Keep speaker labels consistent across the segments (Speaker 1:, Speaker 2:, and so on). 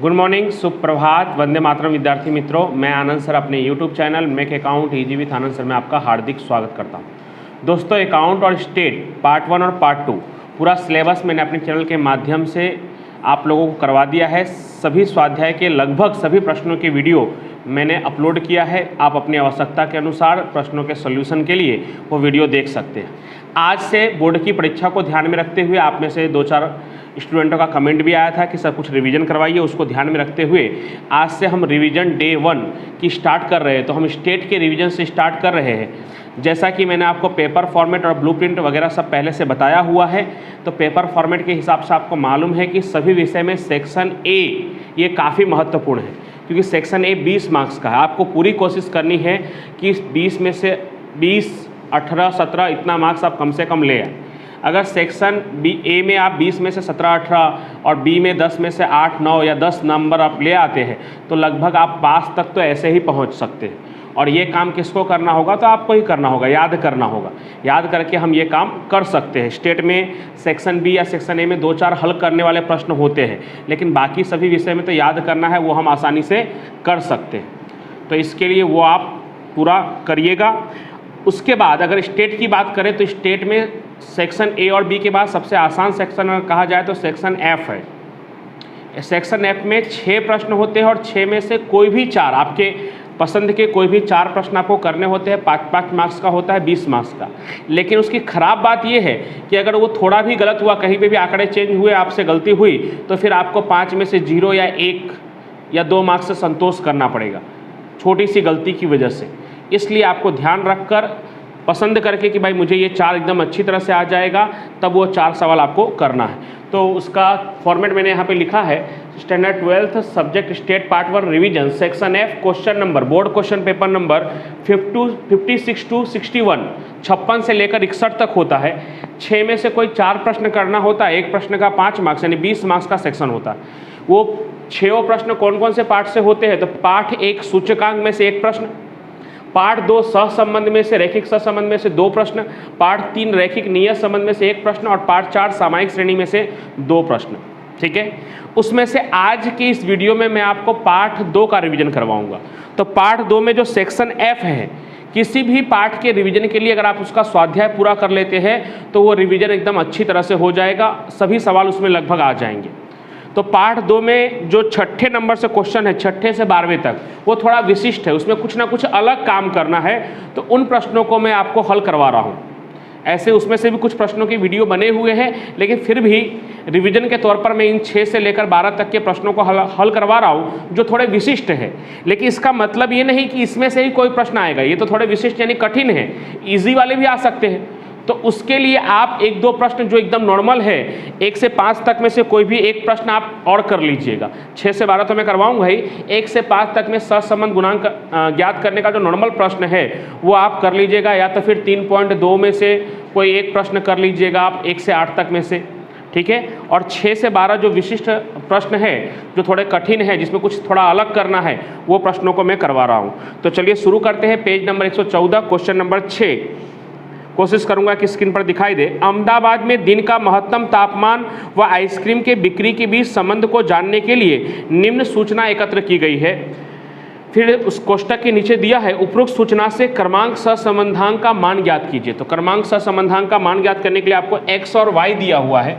Speaker 1: Good morning, सुप्रभात, वंदे मातरम विद्यार्थी मित्रों। मैं आनंद सर अपने YouTube channel make account easy with Anand sir में आपका हार्दिक स्वागत करता हूं। दोस्तों, अकाउंट और स्टेट पार्ट 1 और पार्ट 2 पूरा सिलेबस मैंने अपने चैनल के माध्यम से आप लोगों को करवा दिया है। सभी स्वाध्याय के लगभग सभी प्रश्नों के वीडियो मैंने अपलोड किया है। आप अपनी आवश्यकता के अनुसार प्रश्नों के सॉल्यूशन के लिए वो वीडियो देख सकते हैं। आज से बोर्ड की परीक्षा को ध्यान में रखते हुए आप में से 2-4 स्टूडेंटों का कमेंट भी आया था कि सर कुछ रिवीजन करवाइए। उसको ध्यान में रखते हुए आज से हम रिवीजन डे 1 की स्टार्ट कर रहे हैं। तो हम स्टेट के रिवीजन से स्टार्ट कर रहे हैं। जैसा कि मैंने आपको पेपर फॉर्मेट और ब्लूप्रिंट वगैरह सब पहले से बताया हुआ है, तो पेपर फॉर्मेट के हिसाब से आपको मालूम है कि सभी विषय में सेक्शन ए ये काफ़ी महत्वपूर्ण है, क्योंकि सेक्शन ए 20 मार्क्स का है। आपको पूरी कोशिश करनी है कि 20 में से 20, 18, 17 इतना मार्क्स आप कम से कम ले आए। अगर सेक्शन ए में आप 20 में से 17, 18 और बी में 10 में से 8, 9 या 10 नंबर आप ले आते हैं तो लगभग आप पास तक तो ऐसे ही पहुंच सकते हैं। और ये काम किसको करना होगा? तो आपको ही करना होगा, याद करना होगा। याद करके हम ये काम कर सकते हैं। स्टेट में सेक्शन बी या सेक्शन ए में 2-4 हल करने वाले प्रश्न होते हैं, लेकिन बाकी सभी विषय में तो याद करना है, वो हम आसानी से कर सकते हैं। तो इसके लिए वो आप पूरा करिएगा। उसके बाद अगर स्टेट की बात करें तो स्टेट में सेक्शन ए और बी के बाद सबसे आसान सेक्शन अगर कहा जाए तो सेक्शन एफ है। सेक्शन एफ में 6 प्रश्न होते हैं और 6 में से कोई भी 4 आपके पसंद के कोई भी 4 प्रश्न आपको करने होते हैं। 5-5 मार्क्स का होता है, 20 मार्क्स का। लेकिन उसकी ख़राब बात यह है कि अगर वो थोड़ा भी गलत हुआ, कहीं पे भी आंकड़े चेंज हुए, आपसे गलती हुई, तो फिर आपको 5 में से 0 या 1 या 2 मार्क्स से संतोष करना पड़ेगा, छोटी सी गलती की वजह से। इसलिए आपको ध्यान रखकर पसंद करके कि भाई मुझे ये 4 एकदम अच्छी तरह से आ जाएगा, तब वो 4 सवाल आपको करना है। तो उसका फॉर्मेट मैंने यहाँ पे लिखा है। Standard 12th subject state part 1 revision section F, question number board question paper number 56 to 61, 56 से लेकर 61 तक होता है। 6 में से कोई 4 प्रश्न करना होता है। एक प्रश्न का 5 मार्क्स यानी 20 मार्क्स का सेक्शन होता है। वो 6 प्रश्न कौन कौन से पार्ट से होते हैं? तो पार्ट 1 सूचकांक में से 1 प्रश्न, पार्ट 2 सहसंबंध में से रैखिक सहसंबंध में से 2 प्रश्न, पार्ट 3 रैखिक नियत संबंध में से 1 प्रश्न और पार्ट 4 सामायिक श्रेणी में से 2 प्रश्न। ठीक है, उसमें से आज की इस वीडियो में मैं आपको पार्ट 2 का रिवीजन करवाऊंगा। तो पार्ट 2 में जो सेक्शन एफ है, किसी भी पार्ट के रिवीजन के लिए अगर आप उसका स्वाध्याय पूरा कर लेते हैं तो वो रिवीजन एकदम अच्छी तरह से हो जाएगा। सभी सवाल उसमें लगभग आ जाएंगे। तो पार्ट 2 में जो 6ठे नंबर से क्वेश्चन है, 6ठे से 12वें तक, वो थोड़ा विशिष्ट है। उसमें कुछ ना कुछ अलग काम करना है, तो उन प्रश्नों को मैं आपको हल करवा रहा हूँ। ऐसे उसमें से भी कुछ प्रश्नों की वीडियो बने हुए हैं, लेकिन फिर भी रिवीजन के तौर पर मैं इन 6 से लेकर 12 तक के प्रश्नों को हल करवा रहा हूँ, जो थोड़े विशिष्ट है। लेकिन इसका मतलब ये नहीं कि इसमें से ही कोई प्रश्न आएगा। ये तो थोड़े विशिष्ट यानी कठिन है, ईजी वाले भी आ सकते हैं। तो उसके लिए आप 1-2 प्रश्न जो एकदम नॉर्मल है, 1 से 5 तक में से कोई भी एक प्रश्न आप और कर लीजिएगा। 6 से 12 तो मैं करवाऊंगा ही। 1 से 5 तक में सहसंबंध गुणांक ज्ञात करने का जो नॉर्मल प्रश्न है वो आप कर लीजिएगा, या तो फिर 3.2 में से कोई एक प्रश्न कर लीजिएगा आप 1 से 8 तक में से। ठीक है, और 6 से 12 जो विशिष्ट प्रश्न है, जो थोड़े कठिन है, जिसमें कुछ थोड़ा अलग करना है, वो प्रश्नों को मैं करवा रहा हूँ। तो चलिए शुरू करते हैं। Page number 114 question number 6। कोशिश करूंगा कि स्क्रीन पर दिखाई दे। अहमदाबाद में दिन का महत्तम तापमान व आइसक्रीम के बिक्री के बीच संबंध को जानने के लिए निम्न सूचना एकत्र की गई है। फिर उस कोष्टक के नीचे दिया है, उपरोक्त सूचना से क्रमांक सहसंबंधांक का मान ज्ञात कीजिए। तो क्रमांक सहसंबंधांक का मान ज्ञात करने के लिए आपको x और y दिया हुआ है।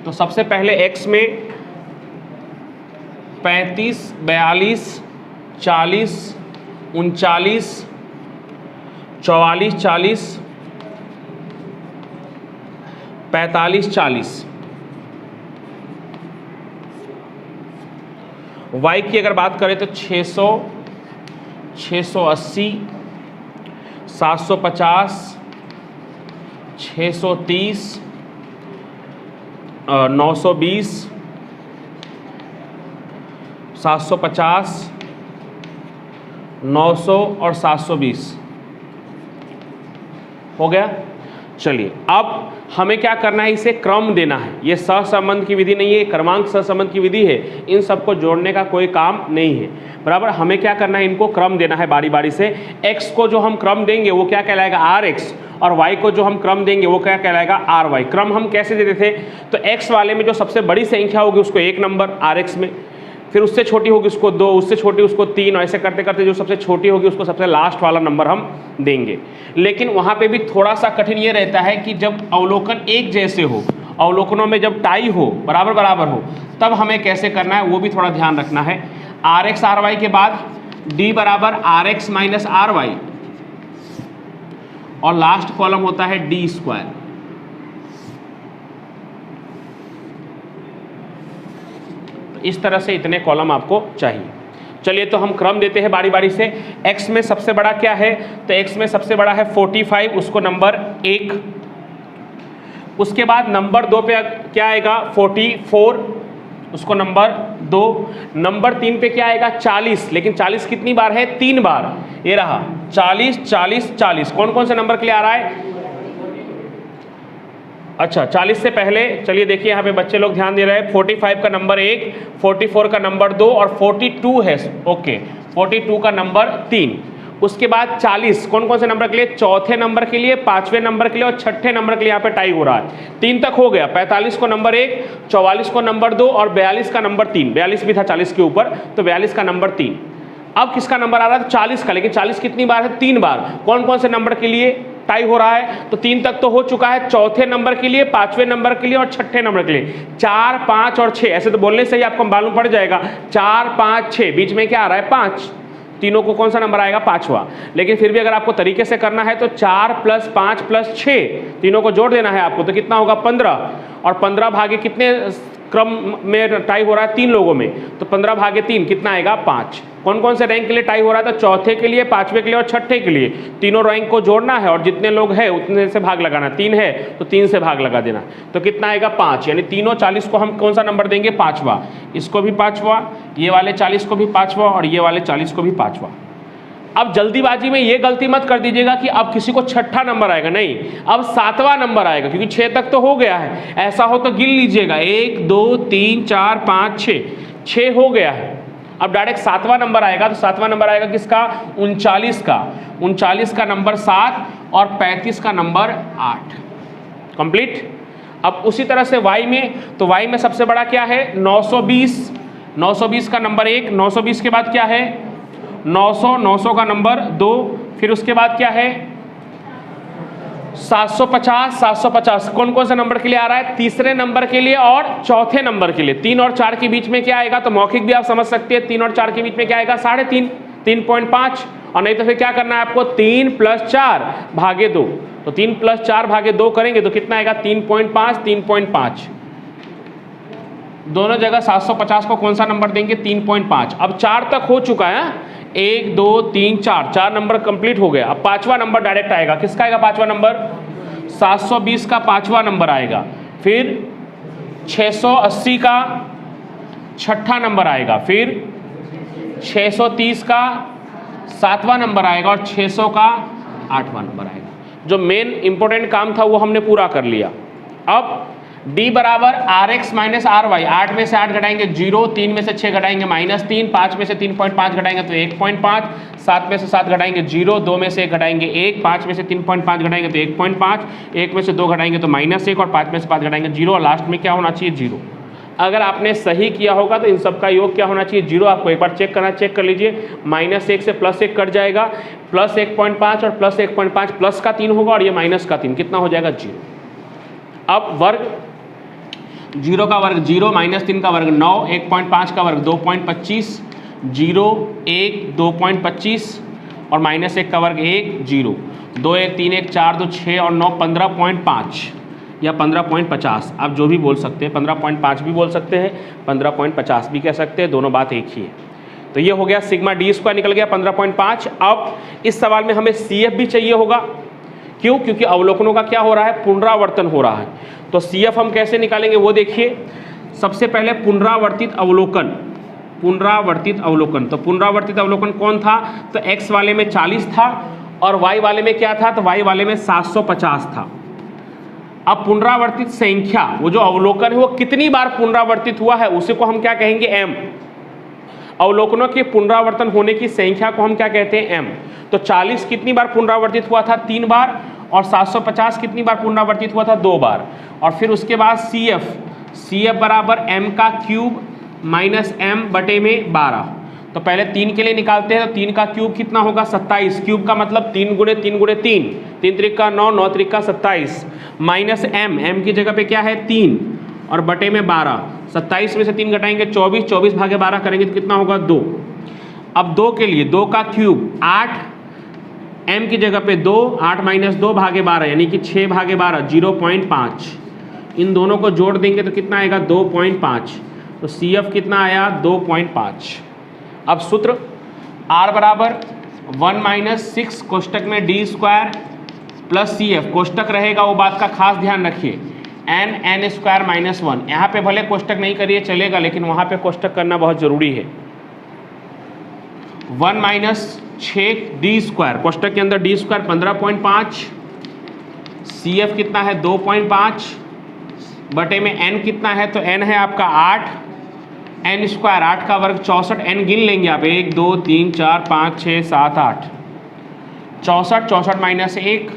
Speaker 1: तो सबसे पहले x में 35, 42, 40, 39, 44, 40, 45, 40। y की अगर बात करें तो 600, 680, 750, 630, 920, 750, 900 और 720 हो गया। चलिए अब हमें क्या करना है, इसे क्रम देना है। ये सहसंबंध की विधि नहीं है, क्रमांक सहसंबंध की विधि है। इन सबको जोड़ने का कोई काम नहीं है, बराबर। हमें क्या करना है, इनको क्रम देना है बारी बारी से। x को जो हम क्रम देंगे वो क्या कहलाएगा, rx, और y को जो हम क्रम देंगे वो क्या कहलाएगा, ry। क्रम हम कैसे देते थे, तो x वाले में जो सबसे बड़ी संख्या होगी उसको 1 नंबर rx में, फिर उससे छोटी होगी उसको 2, उससे छोटी उसको 3, और ऐसे करते करते जो सबसे छोटी होगी उसको सबसे लास्ट वाला नंबर हम देंगे। लेकिन वहाँ पे भी थोड़ा सा कठिन ये रहता है कि जब अवलोकन एक जैसे हो, अवलोकनों में जब टाई हो, बराबर बराबर हो, तब हमें कैसे करना है वो भी थोड़ा ध्यान रखना है। rx ry के बाद d बराबर rx माइनस ry, और लास्ट कॉलम होता है d स्क्वायर। इस तरह से इतने कॉलम आपको चाहिए। चलिए तो हम क्रम देते हैं बारी बारी से। x में सबसे बड़ा क्या है, तो x में सबसे बड़ा है 45, उसको नंबर 1। उसके बाद नंबर 2 पे क्या आएगा, 44, उसको नंबर 2। नंबर 3 पे क्या आएगा, 40, लेकिन 40 कितनी बार है, 3 बार। ये रहा 40 40 40। कौन कौन से नंबर के लिए आ रहा है, अच्छा 40 से पहले चलिए देखिए यहाँ पे बच्चे लोग ध्यान दे रहे हैं। 45 का नंबर 1, 44 का नंबर 2 और 42 है, ओके, 42 का नंबर 3। उसके बाद 40 कौन कौन से नंबर के लिए, चौथे नंबर के लिए, 5वें नंबर के लिए और 6ठे नंबर के लिए। यहाँ पे टाई हो रहा है, 3 तक हो गया। 45 को नंबर 1, 44 को नंबर 2 और 42 का नंबर 3। 42 भी था 40 के ऊपर, तो 42 का नंबर 3। अब किसका नंबर आ रहा है, 40 का, लेकिन 40 कितनी बार है, 3 बार। कौन कौन से नंबर के लिए टाई हो रहा है, तो 3 तक तो हो चुका है, चौथे नंबर के लिए, 5वें नंबर के लिए और 6ठे नंबर के लिए। 4 5 और 6, ऐसे तो बोलने से ही आपको मालूम पड़ जाएगा। 4 5 6, बीच में क्या आ रहा है, 5। तीनों को कौन सा नंबर आएगा, 5वां। लेकिन फिर भी अगर आपको तरीके से करना है तो 4 + 5 + 6, तीनों को जोड़ देना है आपको, तो कितना होगा, 15। और 15 भागे कितने क्रम में टाई हो रहा है, 3 लोगों में, तो 15 भागे 3 कितना आएगा, 5। कौन कौन से रैंक के लिए टाई हो रहा था, चौथे के लिए, 5वें के लिए और 6ठे के लिए। तीनों रैंक को जोड़ना है और जितने लोग हैं उतने से भाग लगाना। 3 है तो 3 से भाग लगा देना, तो कितना आएगा, 5। यानी तीनों 40 को हम कौन सा नंबर देंगे, 5वां। इसको भी 5वां, ये वाले 40 को भी 5वां और ये वाले 40 को भी 5वां। अब जल्दीबाजी में ये गलती मत कर दीजिएगा कि अब किसी को 6ठा नंबर आएगा, नहीं, अब 7वां नंबर आएगा, क्योंकि 6 तक तो हो गया है। ऐसा हो तो गिन लीजिएगा, 1 2 3 4 5 6 हो गया है। अब डायरेक्ट 7वां नंबर आएगा, तो 7वां नंबर आएगा किसका, 39 का। 39 का नंबर 7 और 35 का नंबर 8। कंप्लीट। अब उसी तरह से y में, तो y में सबसे बड़ा क्या है, 920। 920 का नंबर 1, 920 के बाद क्या है, 900, 900 का नंबर 2, फिर उसके बाद क्या है, 750, 750 कौन कौन से नंबर के लिए आ रहा है, तीसरे नंबर के लिए और चौथे नंबर के लिए। 3 और 4 के बीच में क्या आएगा, तो मौखिक भी आप समझ सकते हैं, 3 और 4 के बीच में क्या आएगा, 3.5, 3.5। और नहीं तो फिर क्या करना है आपको, 3 + 4 भागे 2, तो 3 + 4 भागे 2 करेंगे तो कितना आएगा, 3.5, 3.5। दोनों जगह 750 को कौन सा नंबर देंगे, 3.5। अब 4 तक हो चुका है, 1 2 3 4 नंबर कंप्लीट हो गया। अब 5वां नंबर डायरेक्ट आएगा, किसका आएगा 5वां नंबर, 720 का 5वां नंबर आएगा। फिर 680 का 6ठा नंबर आएगा, फिर 630 का 7वां नंबर आएगा और 600 का 8वां नंबर आएगा। जो मेन इंपॉर्टेंट काम था वो हमने पूरा कर लिया। अब d बराबर rx माइनस ry, 8 में से 8 घटाएंगे 0, 3 में से 6 घटाएंगे -3, 5 में से 3.5 घटाएंगे तो 1.5, 7 में से 7 घटाएंगे 0, 2 में से 1 घटाएंगे 1, 5 में से 3.5 घटाएंगे तो 1.5, 1 में से 2 घटाएंगे तो -1 और 5 में से 5 घटाएंगे 0 और लास्ट में क्या होना चाहिए, 0। अगर आपने सही किया होगा तो इन सब का योग क्या होना चाहिए, 0। आपको एक बार चेक करना, चेक कर लीजिए, -1 से +1 कट जाएगा, +1.5 और +1.5 प्लस का 3 होगा और ये माइनस का 3, कितना हो जाएगा, 0। अब वर्ग, 0 का वर्ग 0, -3 का वर्ग 9, 1.5 का वर्ग 2.25, 0 1 2.25 और -1 का वर्ग 1 0, 2 1 3 1 4 2 6 और 9 15.5 या 15.50, आप जो भी बोल सकते हैं, 15.5 भी बोल सकते हैं, 15.50 भी कह सकते हैं, दोनों बात एक ही है। तो ये हो गया सिग्मा d स्क्वायर निकल गया 15.5। अब इस सवाल में हमें CF भी चाहिए होगा, क्यों, क्योंकि अवलोकनों का क्या हो रहा है, पुनरावर्तन हो रहा है। तो CF हम कैसे निकालेंगे वो देखिए। सबसे पहले पुनरावर्तित अवलोकन, पुनरावर्तित अवलोकन, तो पुनरावर्तित अवलोकन कौन था, तो x वाले में 40 था और y वाले में क्या था, तो y वाले में 750 था। अब पुनरावर्तित संख्या, वो जो अवलोकन है वो कितनी बार पुनरावर्तित हुआ है उसी को हम क्या कहेंगे, m। अवलोकनों के पुनरावर्तन होने की संख्या को हम क्या कहते हैं, m। तो 40 कितनी बार पुनरावर्तित हुआ था, 3 बार, और 750 कितनी बार पुनरावर्तित हुआ था, 2 बार। और फिर उसके बाद CF बराबर m का क्यूब माइनस m बटे में 12। तो पहले 3 के लिए निकालते हैं, तो 3 का क्यूब कितना होगा, 27। क्यूब का मतलब 3 गुणे 3 गुणे 3, 3 त्रिका 9, 9 त्रिका 27, माइनस m की जगह पे क्या है 3, और बटे में 12। 27 में से 3 घटाएंगे 24, 24 भागे 12 करेंगे तो कितना होगा 2। अब 2 के लिए 2 का क्यूब 8, m की जगह पे 2, 8 माइनस 2 भागे 12 यानी कि 6 भागे 12 0.5। इन दोनों को जोड़ देंगे तो कितना आएगा 2.5। तो CF कितना आया 2.5। अब सूत्र R बराबर 1 माइनस 6 कोष्टक में d स्क्वायर प्लस CF, कोष्टक रहेगा वो बात का खास ध्यान रखिए, n स्क्वायर माइनस 1। यहाँ पे भले कोष्टक नहीं करिए चलेगा, लेकिन वहाँ पे कोष्टक करना बहुत जरूरी है। 1 माइनस 6 d स्क्वायर, कोष्टक के अंदर d स्क्वायर 15.5, CF कितना है 2.5, बटे में n कितना है, तो n है आपका 8, n स्क्वायर 8 का वर्ग 64, n गिन लेंगे आप 1 2 3 4 5 6 7 8, 64, 64 माइनस 1,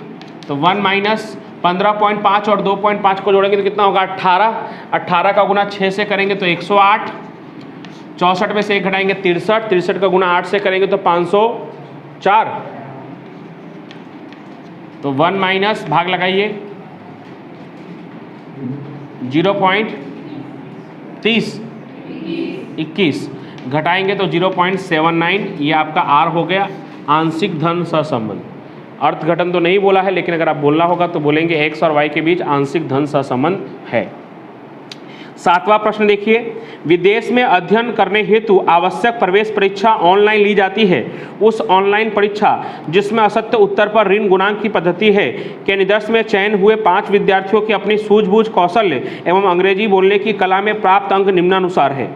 Speaker 1: तो 1 माइनस 15.5 और 2.5 को जोड़ेंगे तो कितना होगा 18, 18 का गुना 6 से करेंगे तो 108, 64 में से 1 घटाएंगे 63, 63 का गुना 8 से करेंगे तो 504। तो 1 माइनस भाग लगाइए 0.30, 21 घटाएंगे तो 0.79। ये आपका R हो गया आंशिक धन सहसंबंध। अर्थघटन तो नहीं बोला है, लेकिन अगर आप बोलना होगा तो बोलेंगे x और y के बीच आंशिक धन सहसंबंध है। 7वां प्रश्न देखिए, विदेश में अध्ययन करने हेतु आवश्यक प्रवेश परीक्षा ऑनलाइन ली जाती है। उस ऑनलाइन परीक्षा जिसमें असत्य उत्तर पर ऋण गुणांक की पद्धति है के निष्कर्ष में चयन हुए 5 विद्यार्थियों की अपनी सूझबूझ, कौशल्य एवं अंग्रेजी बोलने की कला में प्राप्त अंक निम्नानुसार है।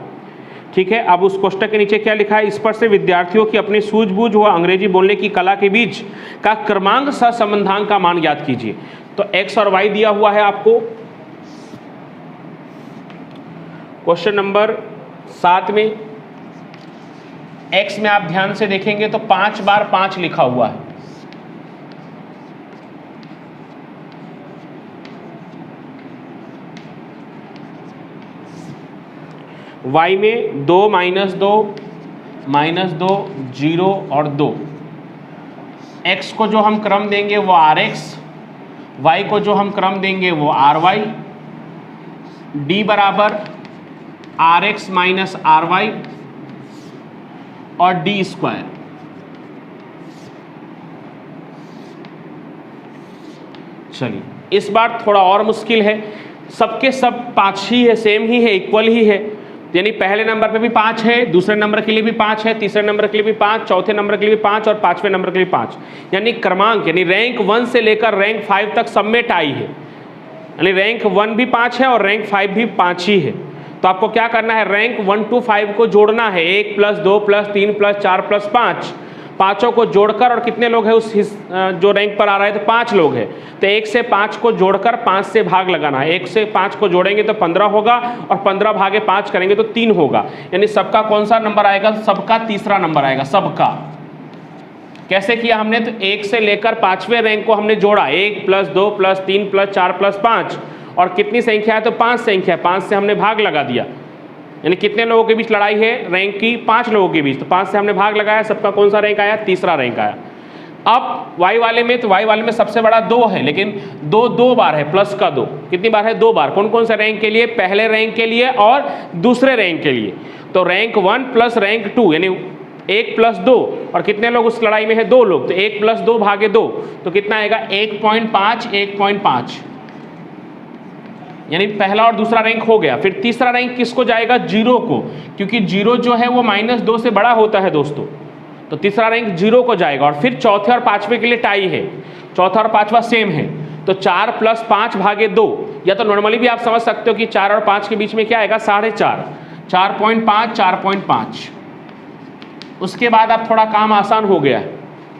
Speaker 1: ठीक है, अब उस कोष्टक के नीचे क्या लिखा है, इस पर से विद्यार्थियों की अपनी सूझबूझ व अंग्रेजी बोलने की कला के बीच का क्रमांक सहसंबंधांक का मान ज्ञात कीजिए। तो x और y दिया हुआ है आपको क्वेश्चन नंबर 7 में। x में आप ध्यान से देखेंगे तो 5 बार 5 लिखा हुआ है। y में 2 माइनस 2 माइनस 2 0 और 2। x को जो हम क्रम देंगे वो rx, y को जो हम क्रम देंगे वो ry, d बराबर rx माइनस ry और d स्क्वायर। चलिए, इस बार थोड़ा और मुश्किल है, सबके सब 5 ही है, सेम ही है, इक्वल ही है। यानी पहले नंबर पे भी 5 है, दूसरे नंबर के लिए भी 5 है, तीसरे नंबर के लिए भी 5, चौथे नंबर के लिए भी 5 और 5वें नंबर के लिए 5। यानी क्रमांक यानी रैंक 1 से लेकर रैंक 5 तक सब में टाई है। यानी रैंक 1 भी 5 है और रैंक 5 भी 5 ही है। तो आपको क्या करना है, रैंक 1 to 5 को जोड़ना है, 1 प्लस 2 प्लस 3 प्लस 4 प्लस 5, पाँचों को जोड़कर, और कितने लोग हैं उस जो रैंक पर आ रहा है, तो 5 लोग हैं। तो 1 से 5 को जोड़कर 5 से भाग लगाना है। 1 से 5 को जोड़ेंगे तो 15 होगा और 15 भागे 5 करेंगे तो 3 होगा। यानी सबका कौन सा नंबर आएगा, सबका तीसरा नंबर आएगा। सबका कैसे किया हमने, तो 1 से लेकर 5वें रैंक को हमने जोड़ा, 1 प्लस 2 प्लस 3 प्लस 4 प्लस 5, और कितनी संख्या है, तो 5 संख्या है, 5 से हमने भाग लगा दिया। यानी कितने लोगों के बीच लड़ाई है, रैंक की 5 लोगों के बीच, तो 5 से हमने भाग लगाया, सबका कौन सा रैंक आया, तीसरा रैंक आया। अब y वाले में, तो y वाले में सबसे बड़ा 2 है, लेकिन 2 बार है, प्लस का 2 कितनी बार है, 2 बार। कौन कौन से रैंक के लिए, पहले रैंक के लिए और दूसरे रैंक के लिए। तो रैंक 1 प्लस रैंक 2 यानी 1 प्लस 2, और कितने लोग उस लड़ाई में है, 2 लोग, तो 1 प्लस 2 भागे 2, तो कितना आएगा 1.5, 1.5। यानी पहला और दूसरा रैंक हो गया। फिर तीसरा रैंक किसको जाएगा, 0 को, क्योंकि 0 जो है वो -2 से बड़ा होता है दोस्तों, तो तीसरा रैंक 0 को जाएगा। और फिर चौथे और 5वें के लिए टाई है, चौथा और 5वां सेम है, तो 4 प्लस 5 भागे 2, या तो नॉर्मली भी आप समझ सकते हो कि 4 और 5 के बीच में क्या आएगा, 4.5, 4.5, 4.5। उसके बाद आप थोड़ा काम आसान हो गया,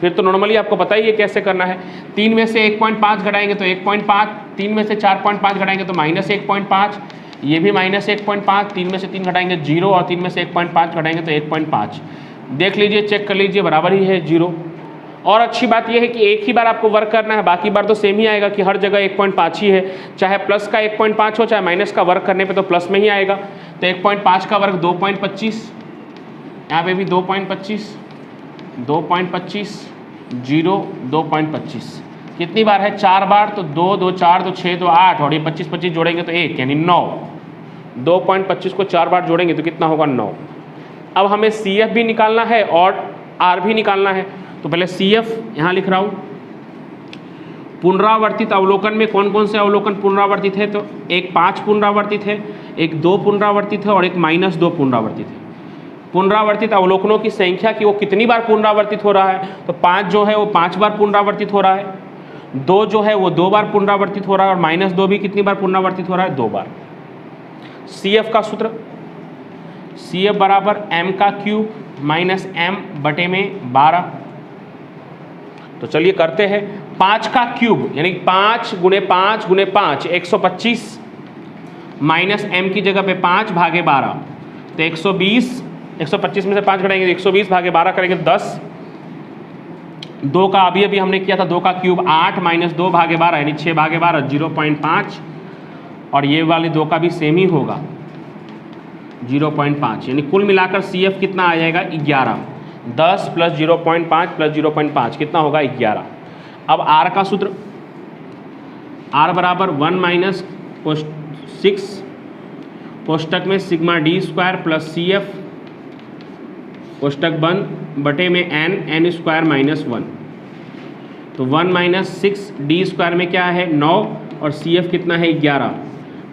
Speaker 1: फिर तो नॉर्मली आपको पता ही है कैसे करना है। 3 में से 1.5 घटाएंगे तो 1.5, 3 में से 4.5 घटाएंगे तो -1.5, ये भी -1.5, 3 में से 3 घटाएंगे 0 और 3 में से 1.5 घटाएंगे तो 1.5। देख लीजिए, चेक कर लीजिए, बराबर ही है 0। और अच्छी बात यह है कि एक ही बार आपको वर्क करना है, बाकी बार तो सेम ही आएगा कि हर जगह 1.5 ही है, चाहे प्लस का 1.5 हो चाहे माइनस का, वर्क करने पे तो प्लस में ही आएगा। तो 1.5 का वर्ग 2.25, यहाँ पे भी 2.25, 2.25, 0, 2.25, कितनी बार है? 4 बार। तो 2, 2, 4, 2, 6, 2, 8 और ये 25, 25 जोड़ेंगे तो 1 यानी 9। 2.25 को 4 बार जोड़ेंगे तो कितना होगा? 9। अब हमें CF भी निकालना है और R भी निकालना है। तो पहले CF यहाँ लिख रहा हूँ। पुनरावर्तित अवलोकन में कौन कौन से अवलोकन पुनरावर्तित है? तो एक 5 पुनरावर्तित है, एक 2 पुनरावर्तित है और एक -2 पुनरावर्तित है। पुनरावर्तित अवलोकनों की संख्या कि वो कितनी बार पुनरावर्तित हो रहा है, तो 5 जो है वो 5 बार पुनरावर्तित हो रहा है, 2 जो है वो 2 बार पुनरावर्तित हो रहा है और -2 भी कितनी बार पुनरावर्तित हो रहा है? 2 बार। CF का सूत्र, CF बराबर m का क्यूब माइनस m बटे में 12। तो चलिए करते हैं। 5 का क्यूब यानी 5 गुणे 5 गुणे 5 125 माइनस m की जगह पे 5 भागे 12 तो 120। 125 में से 5 घटाएंगे 120 भागे 12 करेंगे 10। 2 का अभी हमने किया था, 2 का क्यूब 8 माइनस 2 भागे 12 यानी 6 भागे 12 0.5 और ये वाले 2 का भी सेम ही होगा 0.5 यानी कुल मिलाकर CF कितना आ जाएगा? 11। 10 प्लस 0.5 प्लस 0.5 कितना होगा? 11। अब R का सूत्र, R बराबर 1 माइनस 6 कोष्टक में सिग्मा d² प्लस CF कोष्टक बंद बटे में n स्क्वायर माइनस 1। तो 1 माइनस 6 d² में क्या है? 9 और CF कितना है? 11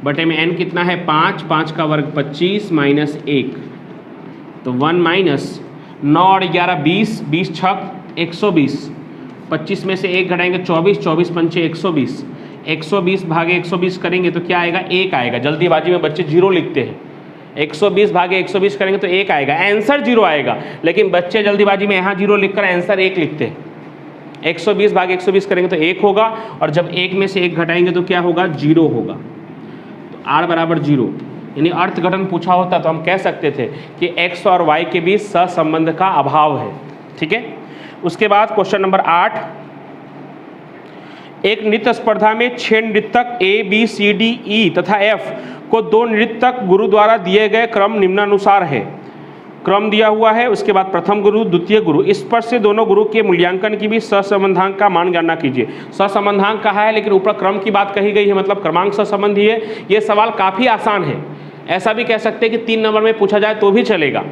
Speaker 1: बटे में n कितना है? 5, 5 का वर्ग 25 माइनस 1। तो 1 माइनस 9 और 11 20, 20 छक 120, 25 में से 1 घटाएंगे 24, 24 पंचे 120, 120 भागे 120 करेंगे तो क्या आएगा? 1 आएगा। जल्दीबाजी में बच्चे 0 लिखते हैं। 120 भागे 120 करेंगे तो 1 आएगा, आंसर 0 आएगा, लेकिन बच्चे जल्दीबाजी में यहाँ 0 लिखकर आंसर 1 लिखते हैं। 120 भागे 120 करेंगे तो 1 होगा और जब 1 में से 1 घटाएंगे तो क्या होगा? 0 होगा। तो R बराबर 0 यानी अर्थघटन पूछा होता तो हम कह सकते थे कि x और y के बीच सहसंबंध का अभाव है। ठीक है। उसके बाद क्वेश्चन नंबर 8, एक नृत्य स्पर्धा में 6 नृत्यक A, B, C, D, E तथा F को 2 नृत्यक गुरु द्वारा दिए गए क्रम निम्नानुसार है। क्रम दिया हुआ है, उसके बाद प्रथम गुरु, द्वितीय गुरु, इस पर से दोनों गुरु के मूल्यांकन की भी सहसंबंधांक का मान गणना कीजिए। सहसंबंधांक कहा है लेकिन ऊपर क्रम की बात कही गई है, मतलब क्रमांक सहसंबंधी है। ये सवाल काफ़ी आसान है, ऐसा भी कह सकते हैं कि 3 नंबर में पूछा जाए तो भी चलेगा।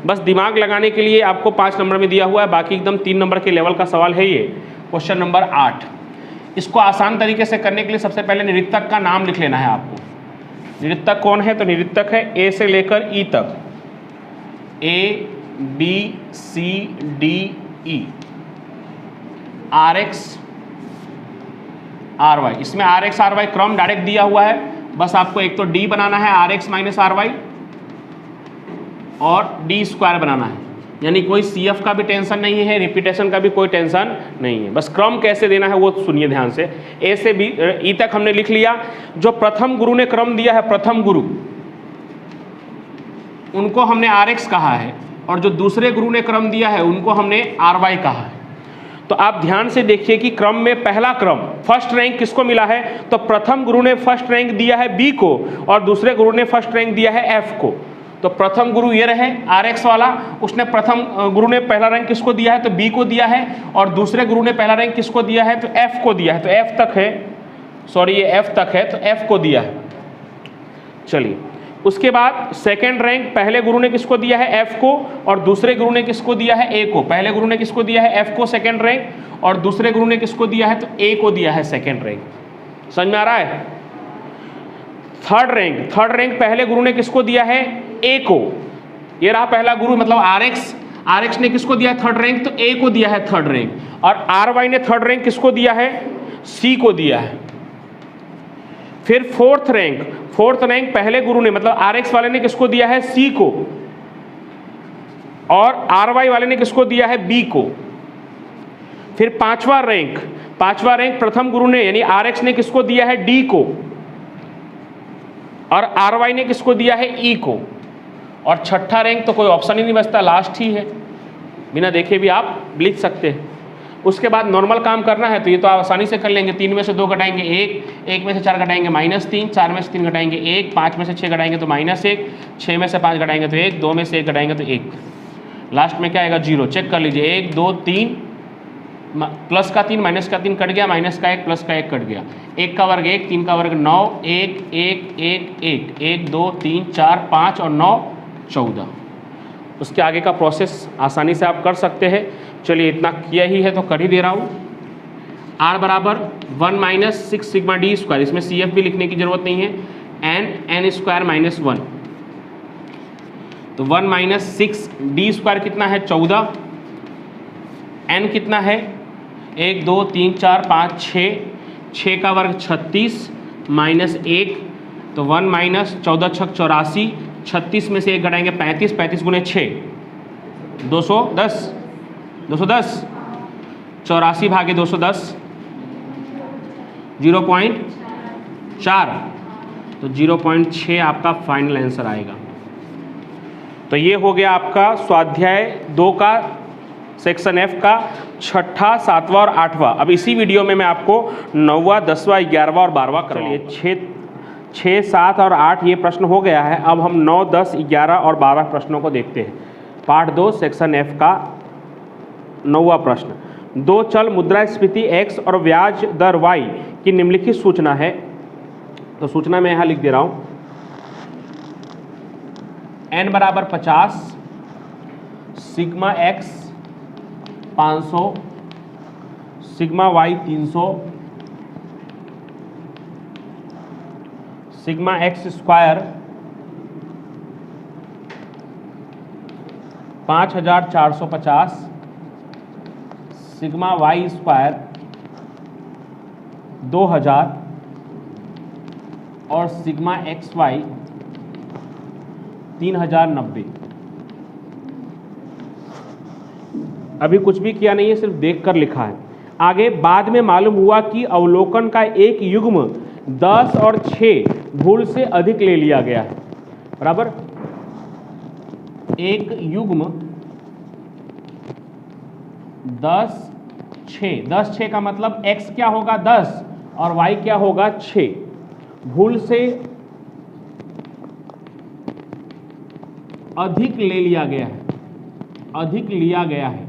Speaker 1: बस दिमाग लगाने के लिए आपको 5 नंबर में दिया हुआ है, बाकी एकदम 3 नंबर के लेवल का सवाल है ये। क्वेश्चन नंबर 8, इसको आसान तरीके से करने के लिए सबसे पहले नृत्यक का नाम लिख लेना है आपको। नृत्यक कौन है? तो नृत्यक है A से लेकर E तक, A, B, C, D, E, RX, RY। इसमें RX, RY क्रम डायरेक्ट दिया हुआ है, बस आपको एक तो D बनाना है RX माइनस RY और D² बनाना है, यानी कोई CF का भी टेंशन नहीं है, रिपीटेशन का भी कोई टेंशन नहीं है। बस क्रम कैसे देना है वो सुनिए ध्यान से। A से E तक हमने लिख लिया। जो प्रथम गुरु ने क्रम दिया है, प्रथम गुरु, उनको हमने RX कहा है और जो दूसरे गुरु ने क्रम दिया है उनको हमने RY कहा है। तो आप ध्यान से देखिए कि क्रम में पहला क्रम फर्स्ट रैंक किसको मिला है? तो प्रथम गुरु ने फर्स्ट रैंक दिया है B को और दूसरे गुरु ने फर्स्ट रैंक दिया है F को। तो प्रथम गुरु ये रहे RX वाला, उसने प्रथम गुरु ने पहला रैंक किसको दिया है? तो B को दिया है और दूसरे गुरु ने पहला रैंक किसको दिया है? तो F को दिया है। तो F तक है, सॉरी ये F तक है, तो F को दिया है। चलिए, उसके बाद सेकेंड रैंक पहले गुरु ने किसको दिया है? F को और दूसरे गुरु ने किसको दिया है? A को। पहले गुरु ने किसको दिया है? F को सेकेंड रैंक और दूसरे गुरु ने किसको दिया है? तो A को दिया है सेकेंड रैंक। समझ में आ रहा है? थर्ड रैंक पहले गुरु ने किसको दिया है? A को। ये रहा पहला गुरु, मतलब RX ने किसको दिया है थर्ड रैंक? तो A को दिया है थर्ड रैंक। और RY ने थर्ड रैंक किसको दिया है? C को दिया है। फिर फोर्थ रैंक पहले गुरु ने, मतलब RX वाले ने किसको दिया है? C को और RY वाले ने किसको दिया है? B को। फिर पांचवा रैंक प्रथम गुरु ने यानी RX ने किसको दिया है? D को, और RY ने किसको दिया है? E को। और छठा रैंक तो कोई ऑप्शन ही नहीं बचता, लास्ट ही है, बिना देखे भी आप लिख सकते हैं। उसके बाद नॉर्मल काम करना है तो ये तो आप आसानी से कर लेंगे। 3 में से 2 घटाएंगे 1, 1 में से 4 घटाएंगे -3, 4 में से 3 घटाएंगे 1, 5 में से 6 घटाएंगे तो -1, 6 में से 5 घटाएंगे तो 1, 2 में से 1 घटाएंगे तो 1, लास्ट में क्या आएगा? 0। चेक कर लीजिए, 1 2 3, प्लस का 3 माइनस का 3 कट गया, माइनस का 1 प्लस का 1 कट गया, 1 का वर्ग 1, 3 का वर्ग 9, 1 1 1 1 1 2 3 4 5 और 9 14। उसके आगे का प्रोसेस आसानी से आप कर सकते हैं। चलिए इतना किया ही है तो कर ही दे रहा हूँ। R बराबर 1 - 6 सिग्मा D स्क्वायर, इसमें CF भी लिखने की जरूरत नहीं है, n स्क्वायर -1, तो 1 - 6 D स्क्वायर कितना है? 14, n कितना है? 1 2 3 4 5 6, 6 का वर्ग 36 -1, तो 1 - 14 6 84, 36 में से 1 घटाएंगे 35, 35 गुणे 6 210, 210, 84 भागे 210 0.4, तो 0.6 आपका फाइनल आंसर आएगा। तो ये हो गया आपका स्वाध्याय 2 का सेक्शन F का 6ठा 7वां और 8वां। अब इसी वीडियो में मैं आपको 9वां 10वां 11वां और 12वां करवाऊंगा। 6 7 और 8 ये प्रश्न हो गया है। अब हम 9 10 11 और 12 प्रश्नों को देखते हैं। पार्ट 2 सेक्शन F का 9वां प्रश्न, 2 चल मुद्रास्फीति x और ब्याज दर y की निम्नलिखित सूचना है। तो सूचना मैं यहाँ लिख दे रहा हूँ, n बराबर 50, sigma x 500, sigma y 300, sigma x square 5450, sigma y square 2000 और सिग्मा xy 3090। अभी कुछ भी किया नहीं है, सिर्फ देखकर लिखा है। आगे बाद में मालूम हुआ कि अवलोकन का एक युग्म 10 और 6 भूल से अधिक ले लिया गया है। बराबर, एक युग्म 10 6 का मतलब x क्या होगा? 10 और y क्या होगा? 6, भूल से अधिक ले लिया गया है, अधिक लिया गया है।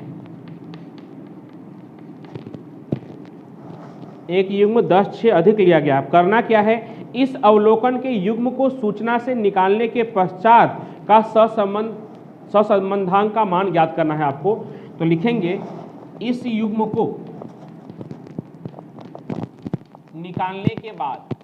Speaker 1: एक युग्म 10 6 अधिक लिया गया। अब करना क्या है? इस अवलोकन के युग्म को सूचना से निकालने के पश्चात का सहसंबंधांक का मान ज्ञात करना है आपको। तो लिखेंगे इस युग्म को निकालने के बाद,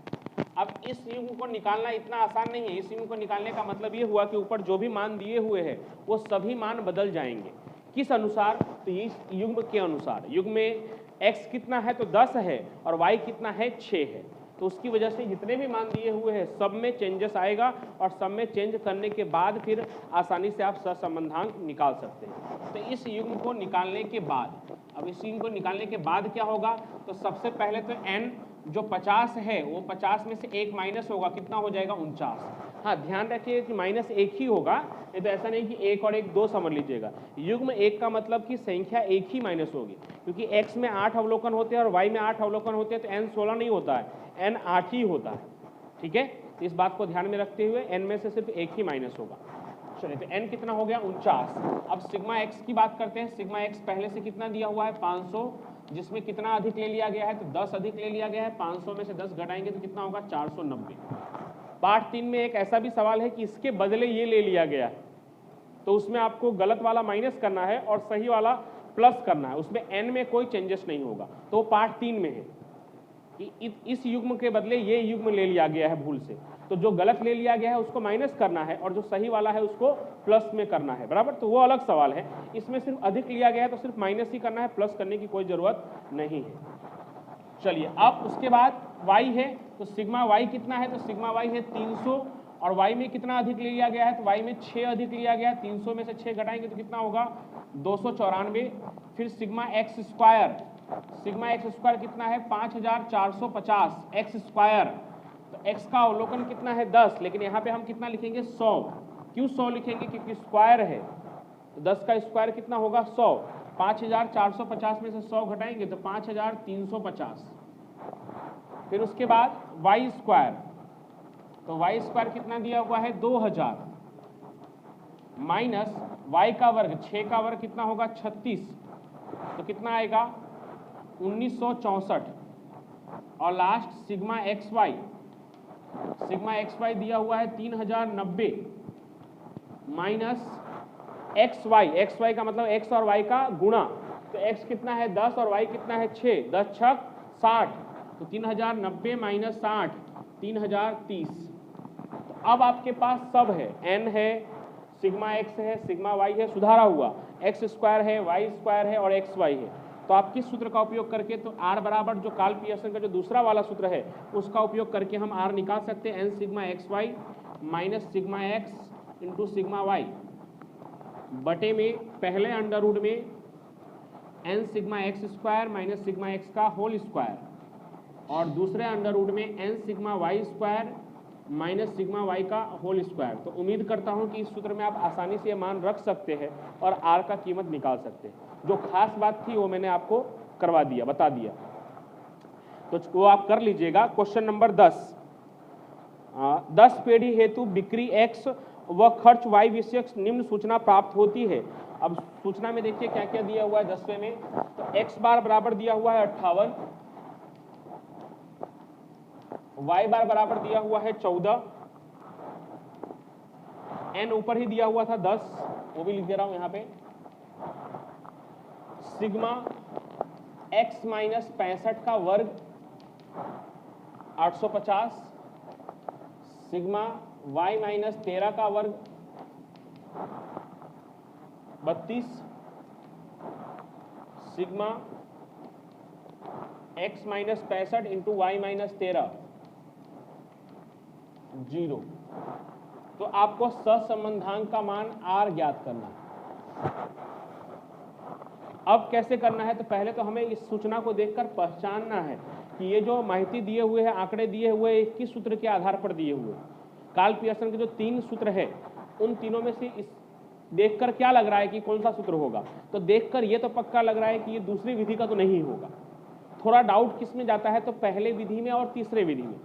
Speaker 1: अब इस युग्म को निकालना इतना आसान नहीं है। इस युग्म को निकालने का मतलब ये हुआ कि ऊपर जो भी मान दिए हुए हैं वो सभी मान बदल जाएंगे। किस अनुसार? तो इस युग्म के अनुसार। युग्म में x कितना है? तो 10 है, और y कितना है? 6 है। तो उसकी वजह से जितने भी मान दिए हुए हैं सब में चेंजेस आएगा, और सब में चेंज करने के बाद फिर आसानी से आप सहसंबंधांक निकाल सकते हैं। तो इस युग्म को निकालने के बाद, अब इस युग्म को निकालने के बाद क्या होगा? तो सबसे पहले तो n जो 50 है वो 50 में से 1 माइनस होगा, कितना हो जाएगा? 49। हाँ, ध्यान रखिए कि माइनस 1 ही होगा, नहीं तो ऐसा नहीं कि 1 और 1 2 समझ लीजिएगा। युग्म 1 का मतलब कि संख्या 1 ही माइनस होगी, क्योंकि x में 8 अवलोकन होते हैं और y में 8 अवलोकन होते हैं, तो n 16 नहीं होता है, n 8 ही होता है। ठीक है, तो इस बात को ध्यान में रखते हुए n में से सिर्फ 1 ही माइनस होगा। चलिए, तो n कितना हो गया? 49। अब सिग्मा x की बात करते हैं। सिग्मा x पहले से कितना दिया हुआ है? 500, जिसमें कितना अधिक ले लिया गया है? तो 10 अधिक ले लिया गया है। 500 में से 10 घटाएंगे तो कितना होगा? 490। पार्ट 3 में एक ऐसा भी सवाल है कि इसके बदले ये ले लिया गया है, तो उसमें आपको गलत वाला माइनस करना है और सही वाला प्लस करना है। उसमें n में कोई चेंजेस नहीं होगा। तो पार्ट 3 में है कि इस युग्म के बदले ये युग्म ले लिया गया है भूल से, तो जो गलत ले लिया गया है उसको माइनस करना है और जो सही वाला है उसको प्लस में करना है। बराबर, तो वो अलग सवाल है। इसमें सिर्फ अधिक लिया गया है तो सिर्फ माइनस ही करना है, प्लस करने की कोई जरूरत नहीं है। चलिए, अब उसके बाद y है, तो सिग्मा y कितना है? तो सिग्मा y है 300, और y में कितना अधिक ले लिया गया है? तो y में 6 अधिक लिया गया है। 300 में से 6 घटाएंगे तो कितना होगा? 294। फिर sigma x square sigma x square कितना है 5450 एक्स स्क्वायर। तो एक्स का अवलोकन कितना है 10, लेकिन यहाँ पे हम कितना लिखेंगे 100। क्यों 100 लिखेंगे? क्योंकि स्क्वायर है, तो 10 का स्क्वायर कितना होगा 100। 5450 में से 100 घटाएंगे तो 5350। फिर उसके बाद वाई स्क्वायर, तो वाई स्क्वायर कितना दिया हुआ है 2000 माइनस वाई का वर्ग, 6 का वर्ग कितना होगा 36, तो कितना आएगा 1964। और last sigma x y, sigma x y दिया हुआ है 3090 माइनस एक्स वाई का मतलब एक्स और वाई का गुणा, तो एक्स कितना है 10 और वाई कितना है 6, 10 छक 60, तो 3090 माइनस 60 3030। तो अब आपके पास सब है, एन है, सिग्मा एक्स है, सिग्मा वाई है, सुधारा हुआ एक्स स्क्वायर है, वाई स्क्वायर है और एक्स वाई है। तो आप किस सूत्र का उपयोग करके, तो आर बराबर जो कार्ल पियर्सन का जो दूसरा वाला सूत्र है उसका उपयोग करके हम आर निकाल सकते हैं। N sigma x y minus sigma x into sigma y बटे में पहले अंडर रूट में n sigma x square minus sigma x का होल स्क्वायर, और दूसरे अंडर रूट में n sigma y square minus sigma y का होल स्क्वायर। तो उम्मीद करता हूं कि इस सूत्र में आप आसानी से ये मान रख सकते हैं और आर का कीमत निकाल सकते हैं। जो खास बात थी वो मैंने आपको करवा दिया, बता दिया, तो वो आप कर लीजिएगा। क्वेश्चन नंबर 10 पेढ़ी हेतु बिक्री एक्स व खर्च वाई विषयक निम्न सूचना प्राप्त होती है। अब सूचना में देखिए क्या क्या दिया हुआ है 10वें में, तो एक्स बार बराबर दिया हुआ है 58, वाई बार बराबर दिया हुआ है 14, एन ऊपर ही दिया हुआ था 10, वो भी लिख दे रहा हूं यहां पे, सिग्मा एक्स माइनस 65 का वर्ग 850, सिग्मा वाई माइनस 13 का वर्ग 32, sigma x minus 65 into y minus 13 0। तो आपको सहसंबंधांक का मान आर ज्ञात करना है। अब कैसे करना है, तो पहले तो हमें इस सूचना को देखकर पहचानना है कि ये जो माहिती दिए हुए हैं, आंकड़े दिए हुए हैं, किस सूत्र के आधार पर दिए हुए। कार्ल पियर्सन के जो 3 सूत्र है उन तीनों में से इस देखकर क्या लग रहा है कि कौन सा सूत्र होगा, तो देखकर ये तो पक्का लग रहा है कि ये दूसरी विधि का तो नहीं होगा। थोड़ा डाउट किस में जाता है, तो पहले विधि में और तीसरे विधि में।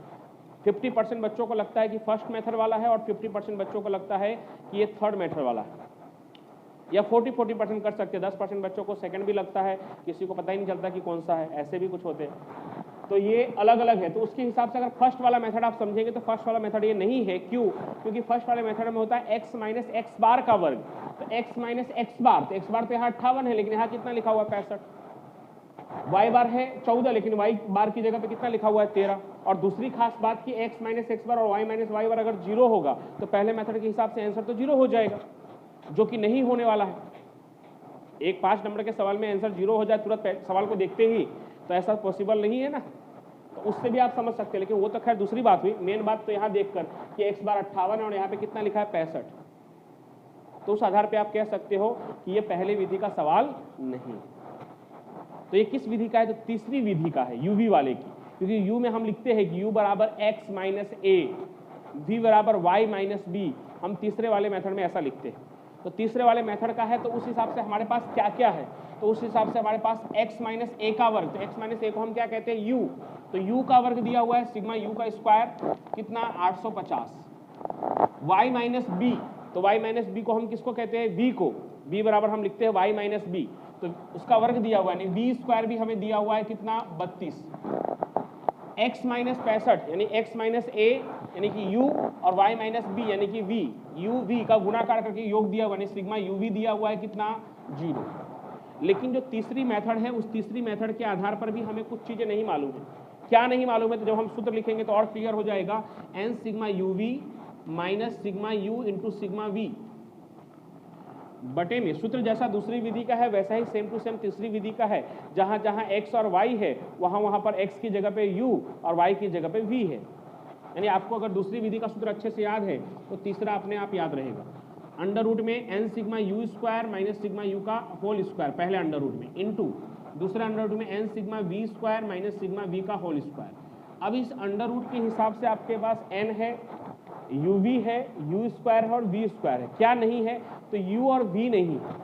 Speaker 1: 50% बच्चों को लगता है कि फर्स्ट मेथड वाला है और 50% बच्चों को लगता है कि ये थर्ड मेथड वाला है, या 40% कर सकते हैं। 10% बच्चों को सेकंड भी लगता है, किसी को पता ही नहीं चलता कि कौन सा है, ऐसे भी कुछ होते हैं। तो ये अलग अलग है। तो उसके हिसाब से अगर फर्स्ट वाला मेथड आप समझेंगे तो फर्स्ट वाला मेथड ये नहीं है। क्यों? क्योंकि फर्स्ट वाले मेथड में होता है एक्स माइनस एक्स बार का वर्ग, तो एक्स माइनस एक्स बार, तो एक्स बार तो यहाँ 58 है, लेकिन यहाँ कितना लिखा हुआ है 65। वाई बार है 14, लेकिन वाई बार की जगह पे कितना लिखा हुआ है 13। और दूसरी खास बात कि एक्स माइनस एक्स बार और वाई माइनस वाई बार अगर 0 होगा तो पहले मेथड के हिसाब से आंसर तो 0 हो जाएगा, जो कि नहीं होने वाला है। एक 5 नंबर के सवाल में आंसर 0 हो जाए तुरंत सवाल को देखते ही, तो ऐसा पॉसिबल नहीं है ना। तो उससे भी आप समझ सकते हैं, लेकिन वो तो खैर दूसरी बात हुई। मेन बात तो यहाँ देखकर कि एक्स बार 58 है और यहाँ पे कितना लिखा है 65, तो उस आधार पे आप कह सकते हो कि ये पहले विधि का सवाल नहीं। तो ये किस विधि का है? तो तीसरी विधि का है, यूवी वाले की। क्योंकि यू में हम लिखते हैं कि यू बराबर एक्स माइनस ए, वी बराबर वाई माइनस बी, हम तीसरे वाले मेथड में ऐसा लिखते हैं। तो तीसरे वाले मेथड का है, तो उस हिसाब से हमारे पास क्या क्या है, तो उस हिसाब से हमारे पास x माइनस ए का वर्ग, तो x माइनस ए को हम क्या कहते हैं u, तो u का वर्ग दिया हुआ है सिग्मा u का स्क्वायर कितना 850, y माइनस बी, तो y माइनस बी को हम किसको कहते हैं v को, v बराबर हम लिखते हैं y माइनस बी, तो उसका वर्ग दिया हुआ है, यानी v स्क्वायर भी हमें दिया हुआ है कितना 32, x माइनस 65 यानी x माइनस ए यानी कि u और y माइनस बी यानी कि v, u v का गुणाकार करके योग दिया हुआ है, सिग्मा uv दिया हुआ है कितना 0। लेकिन जो तीसरी मेथड है, उस तीसरी मेथड के आधार पर भी हमें कुछ चीजें नहीं मालूम है। क्या नहीं मालूम है? तो जब हम सूत्र लिखेंगे तो और क्लियर हो जाएगा। n sigma uv minus sigma u into sigma v बटे में, सूत्र जैसा दूसरी विधि का है वैसा ही सेम टू सेम तीसरी विधि का है। जहां जहां x और y है वहां पर x की जगह पे u और y की जगह पे v है। यानी आपको अगर दूसरी विधि का सूत्र अच्छे से याद है तो तीसरा अपने आप याद रहेगा। अंडर रूट में n sigma u square minus sigma u का होल स्क्वायर पहले अंडर रूट में, इनटू दूसरे अंडर रूट में n sigma v square minus sigma v का होल स्क्वायर। अब इस अंडर रूट के हिसाब से आपके पास एन है, यू वी है, यू स्क्वायर है और वी स्क्वायर है। क्या नहीं है? तो यू और वी नहीं है,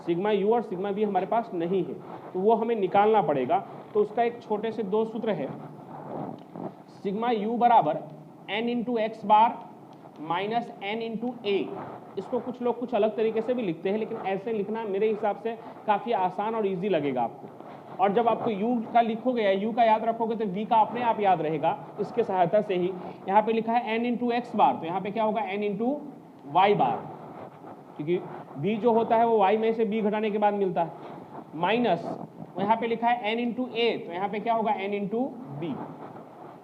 Speaker 1: सिग्मा यू और सिग्मा वी हमारे पास नहीं है, तो वो हमें निकालना पड़ेगा। तो उसका एक छोटे से दो सूत्र है, सिग्मा यू बराबर एन इंटू एक्स बार माइनस एन इंटू ए। इसको कुछ लोग कुछ अलग तरीके से भी लिखते हैं, लेकिन ऐसे लिखना मेरे हिसाब से काफ़ी आसान और इजी लगेगा आपको। और जब आपको u का लिखोगे या u का याद रखोगे तो v का अपने आप याद रहेगा इसके सहायता से ही। यहाँ पे लिखा है n इंटू एक्स बार, तो यहाँ पे क्या होगा n इंटू वाई बार, क्योंकि v जो होता है वो y में से b घटाने के बाद मिलता है, माइनस यहाँ पे लिखा है n इंटू ए, तो यहाँ पे क्या होगा n इंटू बी।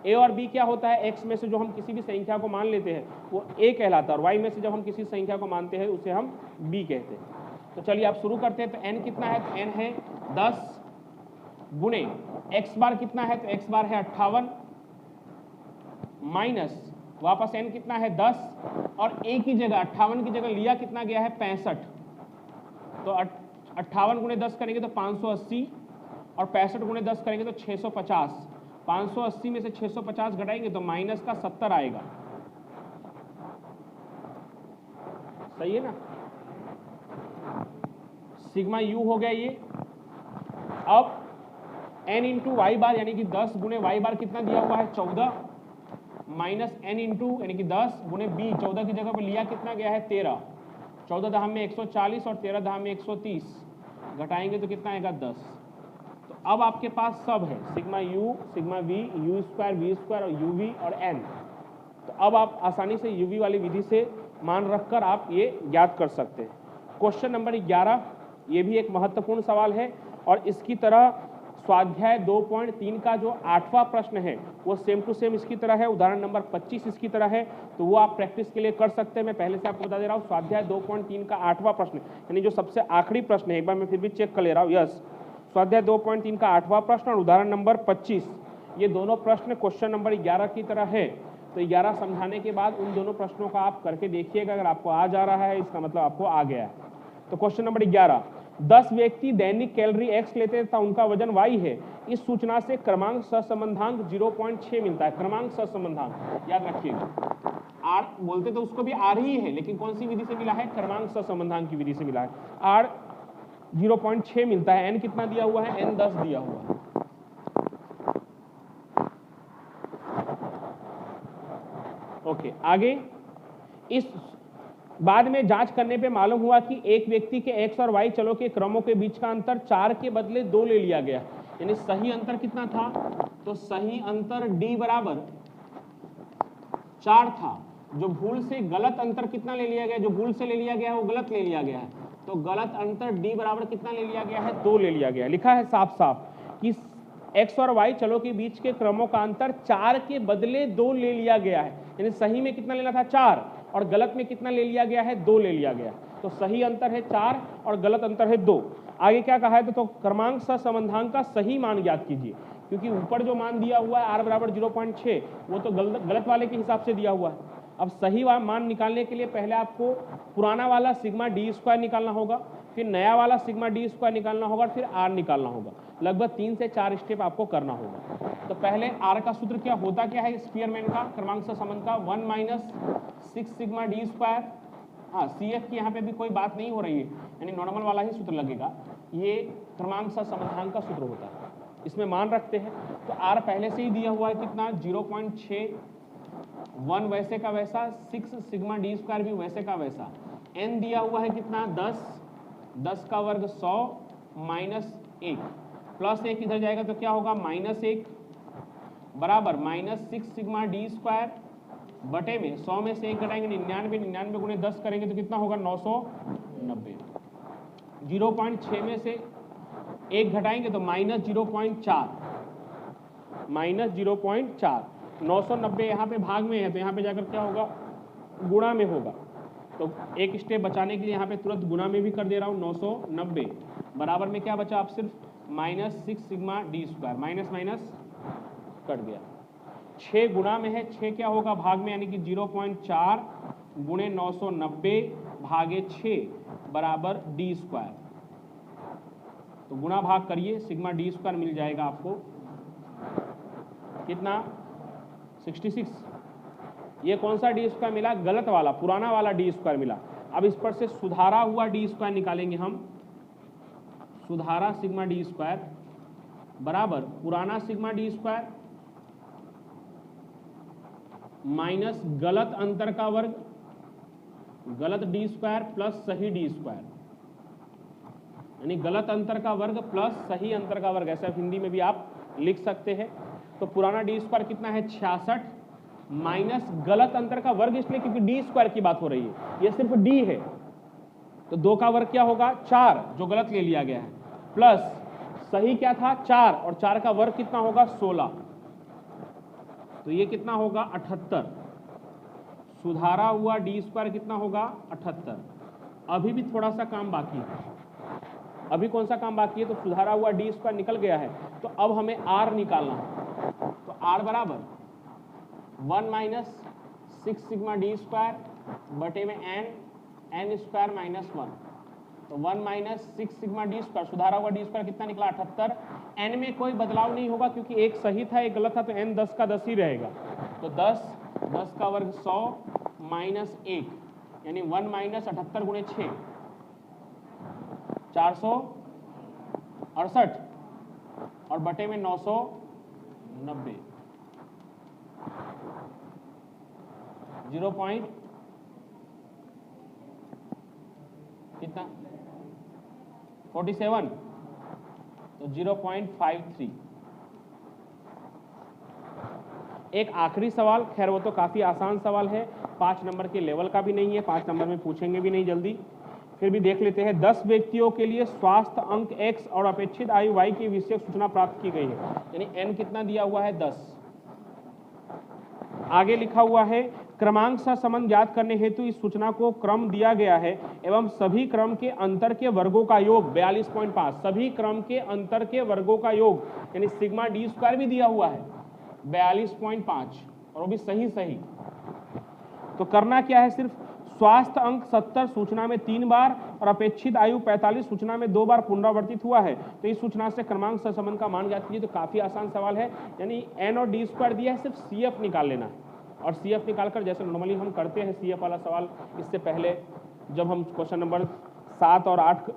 Speaker 1: a और b क्या होता है? x में से जो हम किसी भी संख्या को मान लेते हैं वो a कहलाता है, और y में से जब हम किसी संख्या को मानते हैं उसे हम b कहते हैं। तो चलिए आप शुरू करते हैं। तो n कितना है? तो n है 10 गुणे x बार कितना है? तो x बार है 58 माइनस वापस n कितना है? 10 और a की जगह 58 की जगह लिया कितना गया है? 65। तो 58 गुणे 10 करेंगे तो 580 और 65 गुणे 10 करेंगे तो 650। 580 में से 650 घटाएंगे तो माइनस का 70 आएगा। सही है ना? सिग्मा यू हो गया ये। अब n इंटू वाई बार यानी कि 10 गुणे वाई बार कितना दिया हुआ है? 14 माइनस n इंटू यानी कि 10 गुणे b, 14 की जगह पर लिया कितना गया है? 13। 14 दहाम में 140 और 13 दहाम में 130, घटाएंगे तो कितना आएगा? 10। तो अब आपके पास सब है, sigma u, sigma v, u square, v square और यू वी और एन। तो अब आप आसानी से यूवी वाली विधि से मान रखकर आप ये याद कर सकते हैं। क्वेश्चन नंबर 11, ये भी एक महत्वपूर्ण सवाल है, और इसकी तरह स्वाध्याय 2.3 का जो 8वां प्रश्न है वो सेम टू सेम इसकी तरह है, उदाहरण नंबर 25 इसकी तरह है, तो वो आप प्रैक्टिस के लिए कर सकते हैं। मैं पहले से आपको बता दे रहा हूँ, स्वाध्याय 2.3 का 8वां प्रश्न यानी जो सबसे आखिरी प्रश्न है, एक बार मैं फिर भी चेक कर ले रहा हूँ। यस, स्वाध्याय 2.3 का 8वां प्रश्न और उदाहरण नंबर 25, ये दोनों प्रश्न क्वेश्चन नंबर 11 की तरह है। तो 11 समझाने के बाद उन दोनों प्रश्नों का आप करके देखिएगा, अगर आपको आ जा रहा है इसका मतलब आपको आ गया है। तो क्वेश्चन नंबर 11, 10 व्यक्ति दैनिक कैलोरी x लेते तथा उनका वजन y है। इस सूचना से क्रमांक सहसंबंधांक 0.6 मिलता है। क्रमांक सहसंबंधांक याद रखिएगा, r बोलते तो उसको भी r ही है, लेकिन कौन सी विधि से मिला है? क्रमांक सहसंबंधांक की विधि से मिला है। r 0.6 मिलता है। n कितना दिया हुआ है? n 10 दिया हुआ है। ओके, आगे इस बाद में जांच करने पे मालूम हुआ कि एक व्यक्ति के x और y चलों के क्रमों के बीच का अंतर 4 के बदले 2 ले लिया गया, यानी सही अंतर कितना था? तो सही अंतर d बराबर 4 था। जो भूल से गलत अंतर कितना ले लिया गया? जो भूल से ले लिया गया है वो गलत ले लिया गया है, तो गलत अंतर d बराबर कितना ले लिया गया है? 2 ले लिया गया। लिखा है साफ साफ कि x और y चलों के बीच के क्रमों का अंतर 4 के बदले 2 ले लिया गया है, यानी सही में कितना लेना था? 4, और गलत में कितना ले लिया गया है? 2 ले लिया गया। तो सही अंतर है 4 और गलत अंतर है 2। आगे क्या कहा है? तो क्रमांक सहसंबंधांक का सही मान ज्ञात कीजिए, क्योंकि ऊपर जो मान दिया हुआ है r बराबर 0.6 वो तो गलत वाले के हिसाब से दिया हुआ है। अब सही मान निकालने के लिए पहले आपको पुराना वाला सिग्मा डी स्क्वायर निकालना होगा, फिर नया वाला सिग्मा डी स्क्वायर निकालना होगा, फिर r निकालना होगा। लगभग 3 से 4 स्टेप आपको करना होगा। तो पहले r का सूत्र क्या होता क्या है? स्पीयरमैन का क्रमांक सहसंबंध का 1 माइनस 6 सिग्मा डी स्क्वायर। हाँ, CF की यहाँ पे भी कोई बात नहीं हो रही है, यानी नॉर्मल वाला ही सूत्र लगेगा। ये क्रमांक सहसंबंधांक का सूत्र होता है, इसमें मान रखते हैं। तो r पहले से ही दिया हुआ है कितना? 0.6, 1 वैसे का वैसा, 6 सिग्मा डी स्क्वायर भी वैसे का वैसा। n दिया हुआ है कितना? 10, 10 का वर्ग 100 माइनस 1, प्लस 1 इधर जाएगा तो क्या होगा? माइनस 1 बराबर माइनस 6 सिग्मा डी स्क्वायर बटे में 100 में से 1 घटाएंगे 99, 99 गुणे 10 करेंगे तो कितना होगा? 990। 0.6 में से 1 घटाएंगे तो माइनस 0.4, माइनस 0.4। 990 यहाँ पे भाग में है, तो यहाँ पे जाकर क्या होगा? गुणा में होगा। तो एक स्टेप बचाने के लिए यहाँ पे तुरंत गुणा में भी कर दे रहा हूँ। 990 बराबर में क्या बचा? आप सिर्फ minus 6 sigma d square, minus minus cut गया। 6 गुणा में है, 6 क्या होगा? भाग में, यानी कि 0.4 गुणे 990 भागे 6 बराबर डी स्क्वायर। तो गुणा भाग करिए, सिग्मा डी स्क्वायर मिल जाएगा आपको कितना 66। ये कौन सा डी स्क्वायर मिला? गलत वाला, पुराना वाला डी स्क्वायर मिला। अब इस पर से सुधारा हुआ डी स्क्वायर निकालेंगे हम। सुधारा सिग्मा डी स्क्वायर बराबर पुराना सिग्मा डी स्क्वायर माइनस गलत अंतर का वर्ग, गलत डी स्क्वायर प्लस सही डी स्क्वायर, यानी गलत अंतर का वर्ग प्लस सही अंतर का वर्ग, ऐसा हिंदी में भी आप लिख सकते हैं। तो पुराना डी स्क्वायर कितना है 66 माइनस गलत अंतर का वर्ग, इसलिए क्योंकि डी स्क्वायर की बात हो रही है, ये सिर्फ डी है, तो 2 का वर्ग क्या होगा 4 जो गलत ले लिया गया है, प्लस सही क्या था 4 और 4 का वर्ग कितना होगा 16, तो ये कितना होगा 78। सुधारा हुआ डी स्क्वायर कितना होगा 78। अभी भी थोड़ा सा काम बाकी है, अभी कौन सा काम बाकी है? तो सुधारा हुआ डी स्क्वायर निकल गया है, तो अब हमें आर निकालना है। तो आर बराबर 1 माइनस 6 सिग्मा डी स्क्वायर बटे में एन स्क्वायर माइनस 1, तो 1 माइनस 6 सिग्मा डी स्क्वायर, सुधारा हुआ डी स्क्वायर कितना निकला 78। एन में कोई बदलाव नहीं होगा क्योंकि एक सही था एक गलत था, तो एन 10 का 10 ही रहेगा, तो 10 का वर्ग 100 माइनस 1 यानी 1 माइनस 78 गुणे 6 468 और बटे में 990 0 पॉइंट कितना 47, तो 0.53। एक आखिरी सवाल, खैर वो तो काफी आसान सवाल है, 5 नंबर के लेवल का भी नहीं है, 5 नंबर में पूछेंगे भी नहीं जल्दी, फिर भी देख लेते हैं। 10 व्यक्तियों के लिए स्वास्थ्य अंक x और अपेक्षित आयु y की विषयक सूचना प्राप्त की गई है, यानी n कितना दिया हुआ है 10। आगे लिखा हुआ है क्रमांक सह संबंध ज्ञात करने हेतु इस सूचना को क्रम दिया गया है एवं सभी क्रम के अंतर के वर्गों का योग 42.5, सभी क्रम के अंतर के वर्गों का योग यानी सिग्मा डी स्क्वायर भी दिया हुआ है 42.5 और वो भी सही सही। तो करना क्या है, सिर्फ स्वास्थ्य अंक 70 सूचना में 3 बार और अपेक्षित आयु 45 सूचना में 2 बार पुनरावर्तित हुआ है, तो इस सूचना से क्रमांक सहसंबंध का मान ज्ञात कीजिए। तो काफी आसान सवाल है, यानी एन और डी स्क्वायर दिया है, सिर्फ सी एफ निकाल लेना है और सी एफ निकालकर जैसे नॉर्मली हम करते हैं सी एफ वाला सवाल, इससे पहले जब हम क्वेश्चन नंबर 7 और 8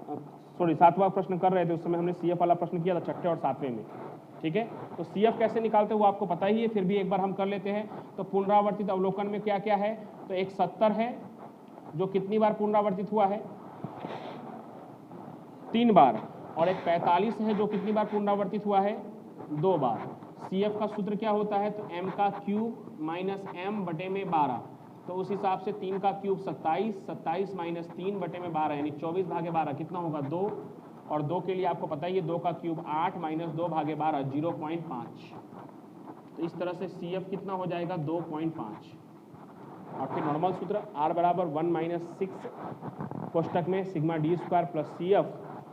Speaker 1: 7वां प्रश्न कर रहे थे उस समय हमने सी एफ वाला प्रश्न किया था 6ठे और 7वें में, ठीक है। तो सी एफ कैसे निकालते हैं वो आपको पता ही है, फिर भी एक बार हम कर लेते हैं। तो पुनरावर्तित अवलोकन में क्या क्या है, तो एक 70 है जो कितनी बार पुनरावर्तित हुआ है 3 बार, और एक 45 है जो कितनी बार पुनरावर्तित हुआ है 2 बार। सी एफ का सूत्र क्या होता है, तो m का क्यूब माइनस m बटे में 12, तो उस हिसाब से 3 का क्यूब 27, 27 माइनस 3 बटे में 12 यानी 24 भागे 12 कितना होगा 2, और 2 के लिए आपको पता ही है 2 का क्यूब 8 माइनस 2 भागे 12 0.5। तो इस तरह से सी एफ कितना हो जाएगा 2.5। और फिर नॉर्मल सूत्र r बराबर 1 माइनस 6 कोष्टक में sigma d square plus c f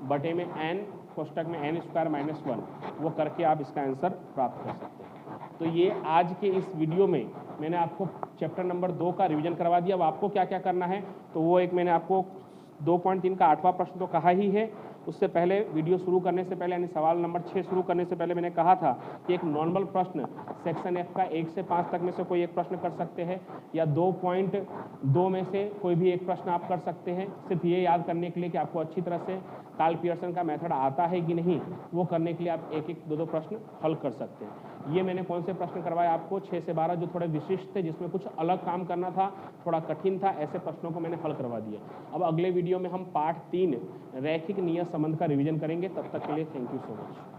Speaker 1: बटे में n कोष्टक में n स्क्वायर माइनस 1, वो करके आप इसका आंसर प्राप्त कर सकते हैं। तो ये आज के इस वीडियो में मैंने आपको चैप्टर नंबर 2 का रिवीजन करवा दिया। अब आपको क्या क्या करना है, तो वो एक मैंने आपको 2.3 का 8वां प्रश्न तो कहा ही है, उससे पहले वीडियो शुरू करने से पहले यानी सवाल नंबर 6 शुरू करने से पहले मैंने कहा था कि एक नॉर्मल प्रश्न सेक्शन एफ का 1 से 5 तक में से कोई एक प्रश्न कर सकते हैं या 2.2 में से कोई भी एक प्रश्न आप कर सकते हैं। सिर्फ ये याद करने के लिए कि आपको अच्छी तरह से कार्ल पियर्सन का मेथड आता है कि नहीं, वो करने के लिए आप 1-1, 2-2 प्रश्न हल कर सकते हैं। ये मैंने कौन से प्रश्न करवाए आपको 6 से 12 जो थोड़े विशिष्ट थे, जिसमें कुछ अलग काम करना था, थोड़ा कठिन था, ऐसे प्रश्नों को मैंने हल करवा दिया। अब अगले वीडियो में हम पार्ट 3 रैखिक नियत संबंध का रिवीजन करेंगे। तब तक के लिए थैंक यू सो मच।